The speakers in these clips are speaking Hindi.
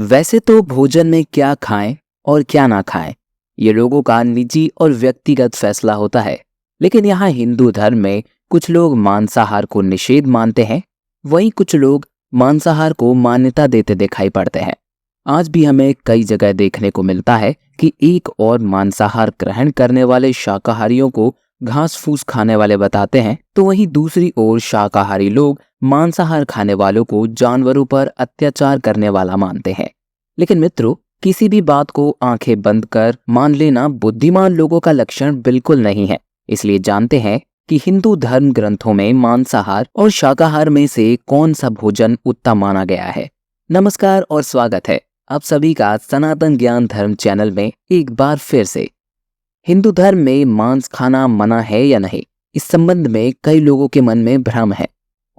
वैसे तो भोजन में क्या खाएं और क्या ना खाएं, ये लोगों का निजी और व्यक्तिगत फैसला होता है। लेकिन यहाँ हिंदू धर्म में कुछ लोग मांसाहार को निषेध मानते हैं, वहीं कुछ लोग मांसाहार को मान्यता देते दिखाई पड़ते हैं। आज भी हमें कई जगह देखने को मिलता है कि एक और मांसाहार ग्रहण करने वाले शाकाहारियों को घास फूस खाने वाले बताते हैं, तो वहीं दूसरी ओर शाकाहारी लोग मांसाहार खाने वालों को जानवरों पर अत्याचार करने वाला मानते हैं। लेकिन मित्रों, किसी भी बात को आंखें बंद कर मान लेना बुद्धिमान लोगों का लक्षण बिल्कुल नहीं है। इसलिए जानते हैं कि हिंदू धर्म ग्रंथों में मांसाहार और शाकाहार में से कौन सा भोजन उत्तम माना गया है। नमस्कार और स्वागत है आप सभी का सनातन ज्ञान धर्म चैनल में एक बार फिर से। हिंदू धर्म में मांस खाना मना है या नहीं, इस संबंध में कई लोगों के मन में भ्रम है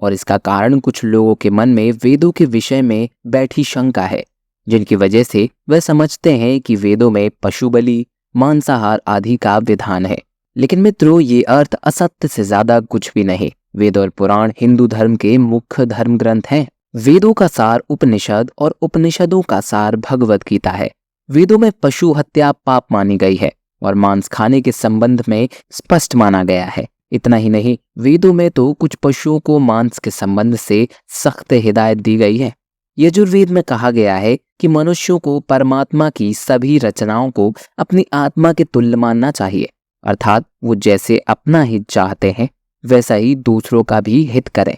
और इसका कारण कुछ लोगों के मन में वेदों के विषय में बैठी शंका है, जिनकी वजह से वह समझते हैं कि वेदों में पशु बलि, मांसाहार आदि का विधान है। लेकिन मित्रों, ये अर्थ असत्य से ज्यादा कुछ भी नहीं। वेद और पुराण हिंदू धर्म के मुख्य धर्म ग्रंथ हैं। वेदों का सार उपनिषद और उपनिषदों का सार भगवत गीता है। वेदों में पशु हत्या पाप मानी गई है और मांस खाने के संबंध में स्पष्ट माना गया है। इतना ही नहीं, वेदों में तो कुछ पशुओं को मांस के संबंध से सख्त हिदायत दी गई है। यजुर्वेद में कहा गया है कि मनुष्यों को परमात्मा की सभी रचनाओं को अपनी आत्मा के तुल्य मानना चाहिए, अर्थात वो जैसे अपना हित चाहते हैं वैसा ही दूसरों का भी हित करें।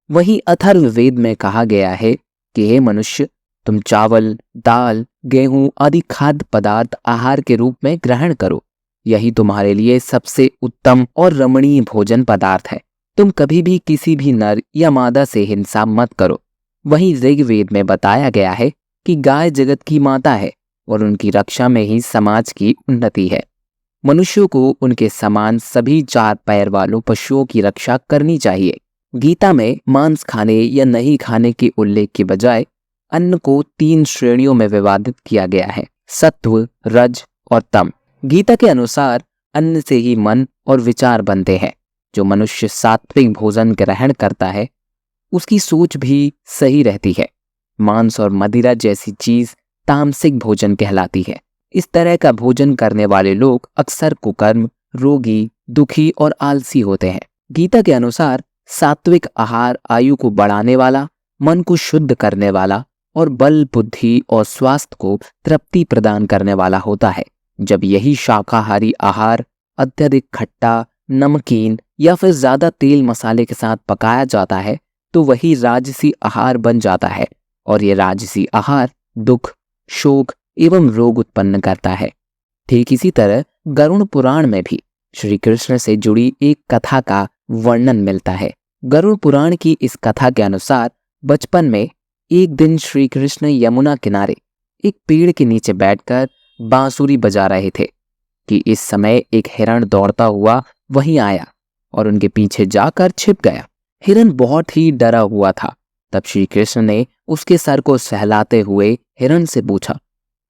वहीं अथर्ववेद में कहा गया है कि हे मनुष्य, तुम चावल, दाल, गेहूं आदि खाद्य पदार्थ आहार के रूप में ग्रहण करो। यही तुम्हारे लिए सबसे उत्तम और रमणीय भोजन पदार्थ है। तुम कभी भी किसी भी नर या मादा से हिंसा मत करो। वहीं ऋग्वेद में बताया गया है कि गाय जगत की माता है और उनकी रक्षा में ही समाज की उन्नति है। मनुष्यों को उनके समान सभी चार पैर वालों पशुओं की रक्षा करनी चाहिए। गीता में मांस खाने या नहीं खाने के उल्लेख के बजाय अन्न को 3 श्रेणियों में विभाजित किया गया है: सत्व, रज और तम। गीता के अनुसार अन्न से ही मन और विचार बनते हैं। जो मनुष्य सात्विक भोजन ग्रहण करता है उसकी सोच भी सही रहती है। मांस और मदिरा जैसी चीज तामसिक भोजन कहलाती है। इस तरह का भोजन करने वाले लोग अक्सर कुकर्म, रोगी, दुखी और आलसी होते हैं। गीता के अनुसार सात्विक आहार आयु को बढ़ाने वाला, मन को शुद्ध करने वाला और बल, बुद्धि और स्वास्थ्य को तृप्ति प्रदान करने वाला होता है। जब यही शाकाहारी आहार अत्यधिक खट्टा, नमकीन या फिर ज्यादा तेल मसाले के साथ पकाया जाता है तो वही राजसी आहार बन जाता है और ये राजसी आहार दुख, शोक एवं रोग उत्पन्न करता है। ठीक इसी तरह गरुड़ पुराण में भी श्री कृष्ण से जुड़ी एक कथा का वर्णन मिलता है। गरुड़ पुराण की इस कथा के अनुसार बचपन में एक दिन श्री कृष्ण यमुना किनारे एक पेड़ के नीचे बैठकर बांसुरी बजा रहे थे कि इस समय एक हिरण दौड़ता हुआ वहीं आया और उनके पीछे जाकर छिप गया। हिरण बहुत ही डरा हुआ था। तब श्री कृष्ण ने उसके सर को सहलाते हुए हिरण से पूछा,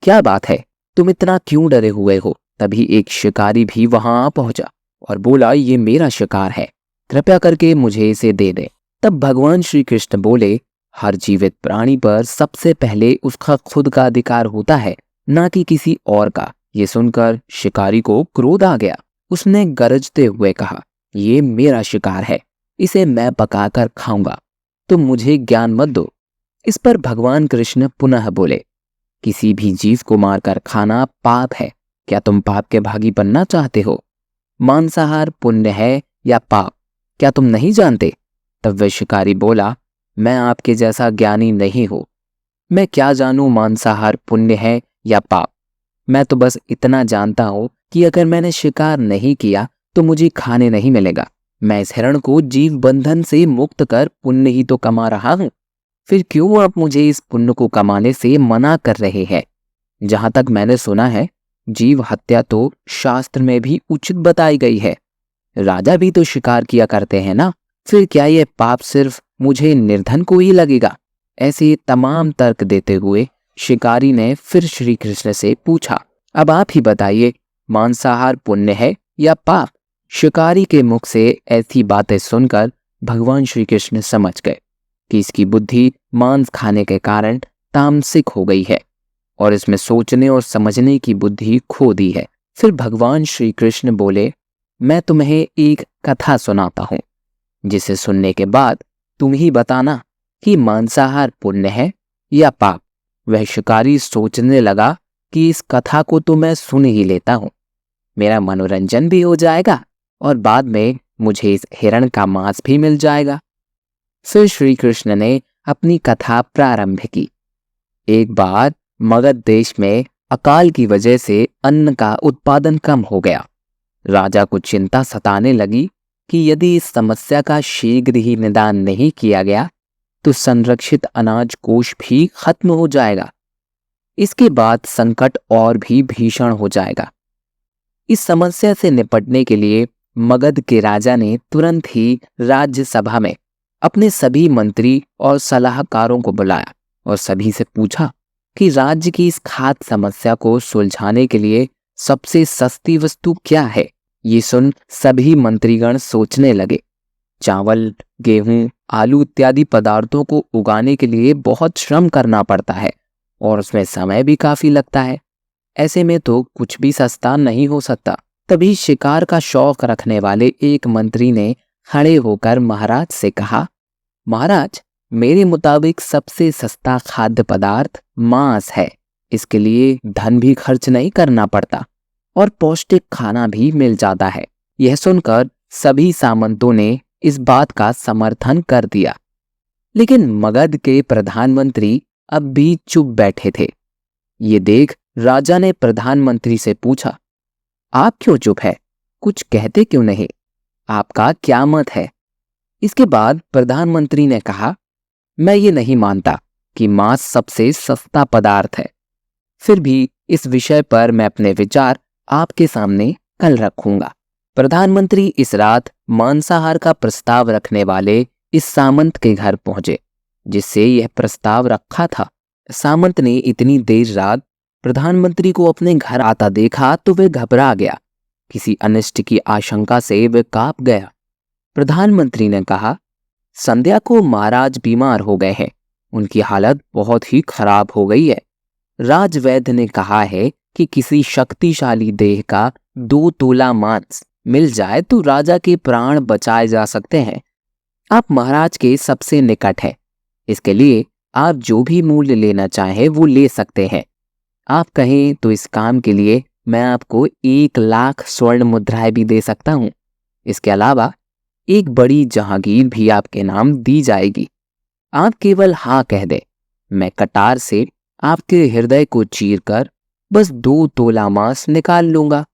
क्या बात है, तुम इतना क्यों डरे हुए हो? तभी एक शिकारी भी वहां आ पहुंचा और बोला, ये मेरा शिकार है, कृपया करके मुझे इसे दे दे। तब भगवान श्री कृष्ण बोले, हर जीवित प्राणी पर सबसे पहले उसका खुद का अधिकार होता है, ना कि किसी और का। ये सुनकर शिकारी को क्रोध आ गया। उसने गरजते हुए कहा, ये मेरा शिकार है, इसे मैं पकाकर खाऊंगा, तुम मुझे ज्ञान मत दो। इस पर भगवान कृष्ण पुनः बोले, किसी भी जीव को मारकर खाना पाप है। क्या तुम पाप के भागी बनना चाहते हो? मांसाहार पुण्य है या पाप, क्या तुम नहीं जानते? तब वह शिकारी बोला, मैं आपके जैसा ज्ञानी नहीं हूं। मैं क्या जानूं मांसाहार पुण्य है या पाप। मैं तो बस इतना जानता हूं कि अगर मैंने शिकार नहीं किया तो मुझे खाने नहीं मिलेगा। मैं इस हिरण को जीव बंधन से मुक्त कर पुण्य ही तो कमा रहा हूं। फिर क्यों आप मुझे इस पुण्य को कमाने से मना कर रहे हैं? जहां तक मैंने सुना है, जीव हत्या तो शास्त्र में भी उचित बताई गई है। राजा भी तो शिकार किया करते हैं ना। फिर क्या यह पाप सिर्फ मुझे निर्धन को ही लगेगा? ऐसे तमाम तर्क देते हुए शिकारी ने फिर श्री कृष्ण से पूछा, अब आप ही बताइए, मांसाहार पुण्य है या पाप? शिकारी के मुख से ऐसी बातें सुनकर भगवान श्री कृष्ण समझ गए कि इसकी बुद्धि मांस खाने के कारण तामसिक हो गई है और इसमें सोचने और समझने की बुद्धि खो दी है। फिर भगवान श्री कृष्ण बोले, मैं तुम्हें एक कथा सुनाता हूं, जिसे सुनने के बाद तुम ही बताना कि मांसाहार पुण्य है या पाप। वह शिकारी सोचने लगा कि इस कथा को तो मैं सुन ही लेता हूं, मेरा मनोरंजन भी हो जाएगा और बाद में मुझे इस हिरण का मांस भी मिल जाएगा। फिर श्री कृष्ण ने अपनी कथा प्रारंभ की। एक बार मगध देश में अकाल की वजह से अन्न का उत्पादन कम हो गया। राजा को चिंता सताने लगी कि यदि इस समस्या का शीघ्र ही निदान नहीं किया गया तो संरक्षित अनाज कोष भी खत्म हो जाएगा। इसके बाद संकट और भी भीषण हो जाएगा। इस समस्या से निपटने के लिए मगध के राजा ने तुरंत ही राज्यसभा में अपने सभी मंत्री और सलाहकारों को बुलाया और सभी से पूछा कि राज्य की इस खाद्य समस्या को सुलझाने के लिए सबसे सस्ती वस्तु क्या है। ये सुन सभी मंत्रीगण सोचने लगे। चावल, गेहूं, आलू इत्यादि पदार्थों को उगाने के लिए बहुत श्रम करना पड़ता है और उसमें समय भी काफी लगता है। ऐसे में तो कुछ भी सस्ता नहीं हो सकता। तभी शिकार का शौक रखने वाले एक मंत्री ने खड़े होकर महाराज से कहा, महाराज, मेरे मुताबिक सबसे सस्ता खाद्य पदार्थ मांस है। इसके लिए धन भी खर्च नहीं करना पड़ता और पौष्टिक खाना भी मिल जाता है। यह सुनकर सभी सामंतों ने इस बात का समर्थन कर दिया, लेकिन मगध के प्रधानमंत्री अब भी चुप बैठे थे। ये देख राजा ने प्रधानमंत्री से पूछा, आप क्यों चुप है? कुछ कहते क्यों नहीं? आपका क्या मत है? इसके बाद प्रधानमंत्री ने कहा, मैं ये नहीं मानता कि मांस सबसे सस्ता पदार्थ है। फिर भी इस विषय पर मैं अपने विचार आपके सामने कल रखूंगा। प्रधानमंत्री इस रात मांसाहार का प्रस्ताव रखने वाले इस सामंत के घर पहुंचे जिससे यह प्रस्ताव रखा था। सामंत ने इतनी देर रात प्रधानमंत्री को अपने घर आता देखा तो वह घबरा गया। किसी अनिष्ट की आशंका से वह कांप गया। प्रधानमंत्री ने कहा, संध्या को महाराज बीमार हो गए हैं, उनकी हालत बहुत ही खराब हो गई है। राजवैद्य ने कहा है कि किसी शक्तिशाली देह का 2 तोला मांस मिल जाए तो राजा के प्राण बचाए जा सकते हैं। आप महाराज के सबसे निकट हैं, इसके लिए आप जो भी मूल्य लेना चाहें वो ले सकते हैं। आप कहें तो इस काम के लिए मैं आपको 1 लाख स्वर्ण मुद्राएं भी दे सकता हूं। इसके अलावा एक बड़ी जहांगीर भी आपके नाम दी जाएगी। आप केवल हाँ कह दे, मैं कटार से आपके हृदय को चीरकर बस 2 तोला मांस निकाल लूंगा।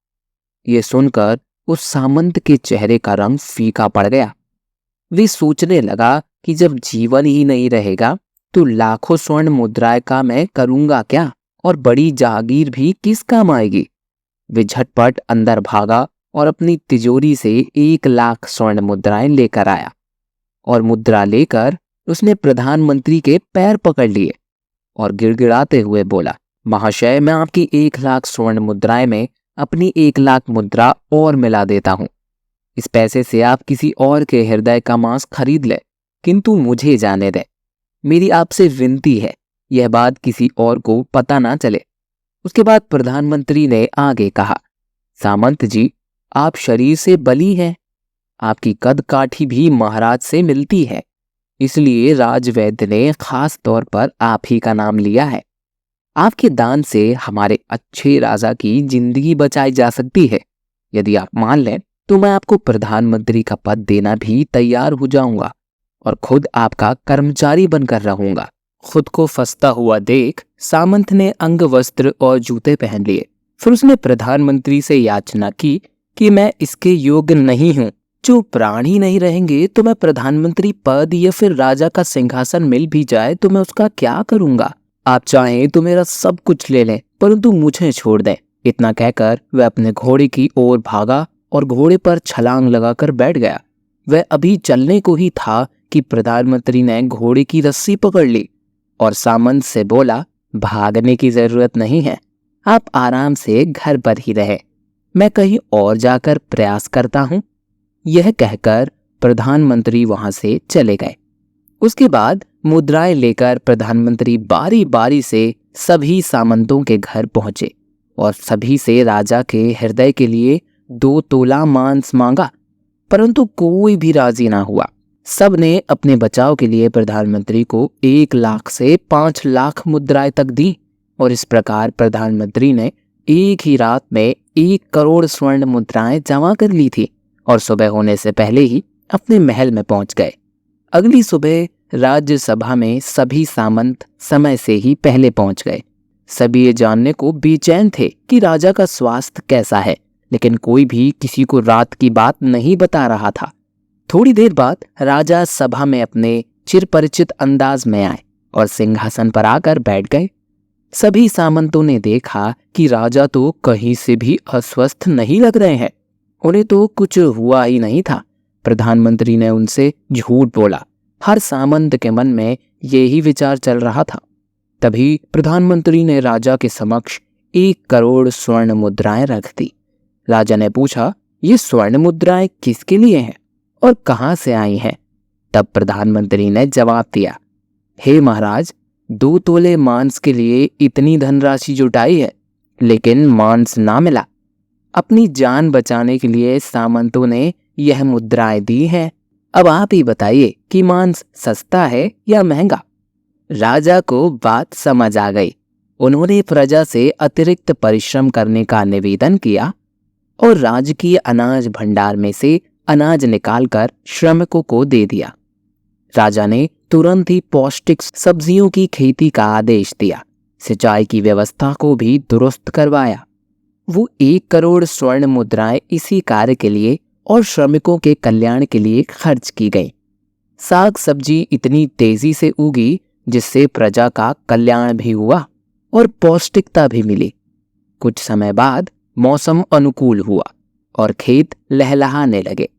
ये सुनकर उस सामंत के चेहरे का रंग फीका पड़ गया। वे सोचने लगा कि जब जीवन ही नहीं रहेगा तो लाखों स्वर्ण मुद्राएं का मैं करूंगा क्या, और बड़ी जहांगीर भी किस काम आएगी। वे झटपट अंदर भागा और अपनी तिजोरी से 1 लाख स्वर्ण मुद्राएं लेकर आया और मुद्रा लेकर उसने प्रधानमंत्री के पैर पकड़ लिए और गिड़गिड़ाते हुए बोला, महाशय, मैं आपकी 1 लाख स्वर्ण मुद्राएं में अपनी 1 लाख मुद्रा और मिला देता हूं। इस पैसे से आप किसी और के हृदय का मांस खरीद ले, किंतु मुझे जाने दें। मेरी आपसे विनती है, यह बात किसी और को पता ना चले। उसके बाद प्रधानमंत्री ने आगे कहा, सामंत जी, आप शरीर से बली हैं, आपकी कद काठी भी महाराज से मिलती है, इसलिए राजवैद्य ने खास तौर पर आप ही का नाम लिया है। आपके दान से हमारे अच्छे राजा की जिंदगी बचाई जा सकती है। यदि आप मान लें तो मैं आपको प्रधानमंत्री का पद देना भी तैयार हो जाऊंगा और खुद आपका कर्मचारी बनकर रहूंगा। खुद को फंसता हुआ देख सामंत ने अंग वस्त्र और जूते पहन लिए। फिर उसने प्रधानमंत्री से याचना की कि मैं इसके योग्य नहीं हूँ। जो प्राण ही नहीं रहेंगे तो मैं प्रधानमंत्री पद या फिर राजा का सिंहासन मिल भी जाए तो मैं उसका क्या करूंगा। आप चाहें तो मेरा सब कुछ ले लें, परंतु मुझे छोड़ दें। इतना कहकर वह अपने घोड़े की ओर भागा और घोड़े पर छलांग लगाकर बैठ गया। वह अभी चलने को ही था कि प्रधानमंत्री ने घोड़े की रस्सी पकड़ ली और सामंत से बोला, भागने की जरूरत नहीं है, आप आराम से घर पर ही रहे, मैं कहीं और जाकर प्रयास करता हूं। यह कहकर प्रधानमंत्री वहां से चले गए। उसके बाद मुद्राएं लेकर प्रधानमंत्री बारी बारी से सभी सामंतों के घर पहुंचे और सभी से राजा के हृदय के लिए 2 तोला मांस मांगा, परंतु कोई भी राजी ना हुआ। सब ने अपने बचाव के लिए प्रधानमंत्री को 1 लाख से 5 लाख मुद्राएं तक दी और इस प्रकार प्रधानमंत्री ने एक ही रात में 1 करोड़ स्वर्ण मुद्राएं जमा कर ली थी और सुबह होने से पहले ही अपने महल में पहुंच गए। अगली सुबह राज्यसभा में सभी सामंत समय से ही पहले पहुंच गए। सभी ये जानने को बेचैन थे कि राजा का स्वास्थ्य कैसा है, लेकिन कोई भी किसी को रात की बात नहीं बता रहा था। थोड़ी देर बाद राजा सभा में अपने चिरपरिचित अंदाज में आए और सिंहासन पर आकर बैठ गए। सभी सामंतों ने देखा कि राजा तो कहीं से भी अस्वस्थ नहीं लग रहे हैं, उन्हें तो कुछ हुआ ही नहीं था। प्रधानमंत्री ने उनसे झूठ बोला। हर सामंत के मन में यही विचार चल रहा था। तभी प्रधानमंत्री ने राजा के समक्ष 1 करोड़ स्वर्ण मुद्राएं रख दी। राजा ने पूछा, ये स्वर्ण मुद्राएं किसके लिए हैं और कहां से आई हैं? तब प्रधानमंत्री ने जवाब दिया, हे महाराज, 2 तोले मांस के लिए इतनी धनराशि जुटाई है, लेकिन मांस ना मिला। अपनी जान बचाने के लिए सामंतों ने यह मुद्राएं दी हैं। अब आप ही बताइए कि मांस सस्ता है या महंगा? राजा को बात समझ आ गई। उन्होंने प्रजा से अतिरिक्त परिश्रम करने का निवेदन किया और राजकीय अनाज भंडार में से अनाज निकालकर श्रमिकों को दे दिया। राजा ने तुरंत ही पौष्टिक सब्जियों की खेती का आदेश दिया। सिंचाई की व्यवस्था को भी दुरुस्त करवाया। वो 1 करोड़ स्वर्ण मुद्राएं इसी कार्य के लिए और श्रमिकों के कल्याण के लिए खर्च की गई। साग सब्जी इतनी तेजी से उगी जिससे प्रजा का कल्याण भी हुआ और पौष्टिकता भी मिली। कुछ समय बाद मौसम अनुकूल हुआ और खेत लहलहाने लगे।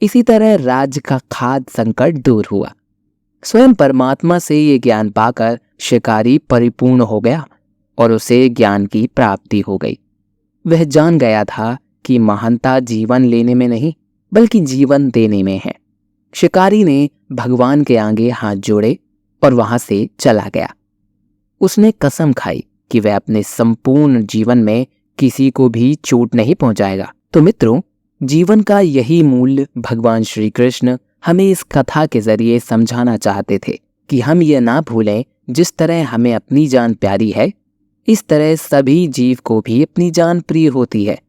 इसी तरह राज्य का खाद्य संकट दूर हुआ। स्वयं परमात्मा से ये ज्ञान पाकर शिकारी परिपूर्ण हो गया और उसे ज्ञान की प्राप्ति हो गई। वह जान गया था कि महानता जीवन लेने में नहीं बल्कि जीवन देने में है। शिकारी ने भगवान के आगे हाथ जोड़े और वहां से चला गया। उसने कसम खाई कि वह अपने संपूर्ण जीवन में किसी को भी चोट नहीं पहुंचाएगा। तो मित्रों, जीवन का यही मूल्य भगवान श्री कृष्ण हमें इस कथा के जरिए समझाना चाहते थे कि हम ये ना भूलें, जिस तरह हमें अपनी जान प्यारी है, इस तरह सभी जीव को भी अपनी जान प्रिय होती है।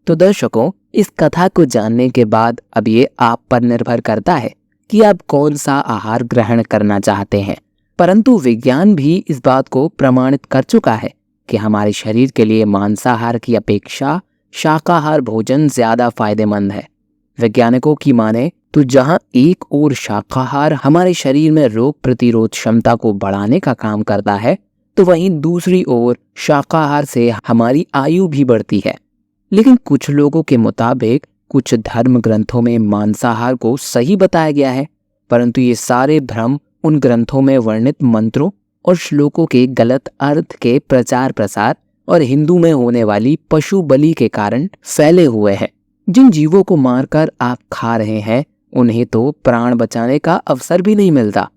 तो दर्शकों, इस कथा को जानने के बाद अब ये आप पर निर्भर करता है कि आप कौन सा आहार ग्रहण करना चाहते हैं। परंतु विज्ञान भी इस बात को प्रमाणित कर चुका है कि हमारे शरीर के लिए मांसाहार की अपेक्षा शाकाहार भोजन ज्यादा फायदेमंद है। वैज्ञानिकों की माने तो जहां एक ओर शाकाहार हमारे शरीर में रोग प्रतिरोध क्षमता को बढ़ाने का काम करता है, तो वहीं दूसरी ओर शाकाहार से हमारी आयु भी बढ़ती है। लेकिन कुछ लोगों के मुताबिक कुछ धर्म ग्रंथों में मांसाहार को सही बताया गया है, परंतु ये सारे भ्रम उन ग्रंथों में वर्णित मंत्रों और श्लोकों के गलत अर्थ के प्रचार प्रसार और हिंदू में होने वाली पशु बलि के कारण फैले हुए हैं। जिन जीवों को मारकर आप खा रहे हैं, उन्हें तो प्राण बचाने का अवसर भी नहीं मिलता।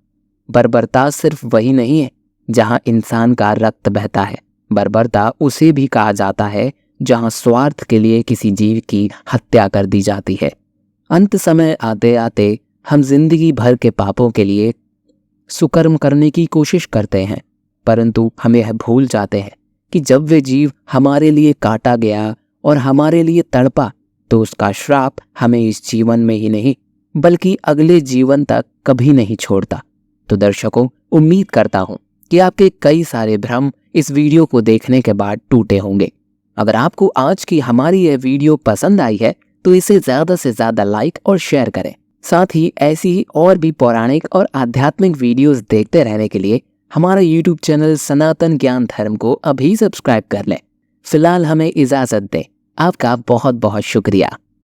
बर्बरता सिर्फ वही नहीं है जहां इंसान का रक्त बहता है, बर्बरता उसे भी कहा जाता है जहां स्वार्थ के लिए किसी जीव की हत्या कर दी जाती है। अंत समय आते आते हम जिंदगी भर के पापों के लिए सुकर्म करने की कोशिश करते हैं, परंतु हम यह भूल जाते हैं कि जब वे जीव हमारे लिए काटा गया और हमारे लिए तड़पा, तो उसका श्राप हमें इस जीवन में ही नहीं बल्कि अगले जीवन तक कभी नहीं छोड़ता। तो दर्शकों, उम्मीद करता हूं कि आपके कई सारे भ्रम इस वीडियो को देखने के बाद टूटे होंगे। अगर आपको आज की हमारी यह वीडियो पसंद आई है तो इसे ज्यादा से ज्यादा लाइक और शेयर करें। साथ ही ऐसी और भी पौराणिक और आध्यात्मिक वीडियोस देखते रहने के लिए हमारा YouTube चैनल सनातन ज्ञान धर्म को अभी सब्सक्राइब कर लें। फिलहाल हमें इजाजत दें। आपका बहुत बहुत शुक्रिया।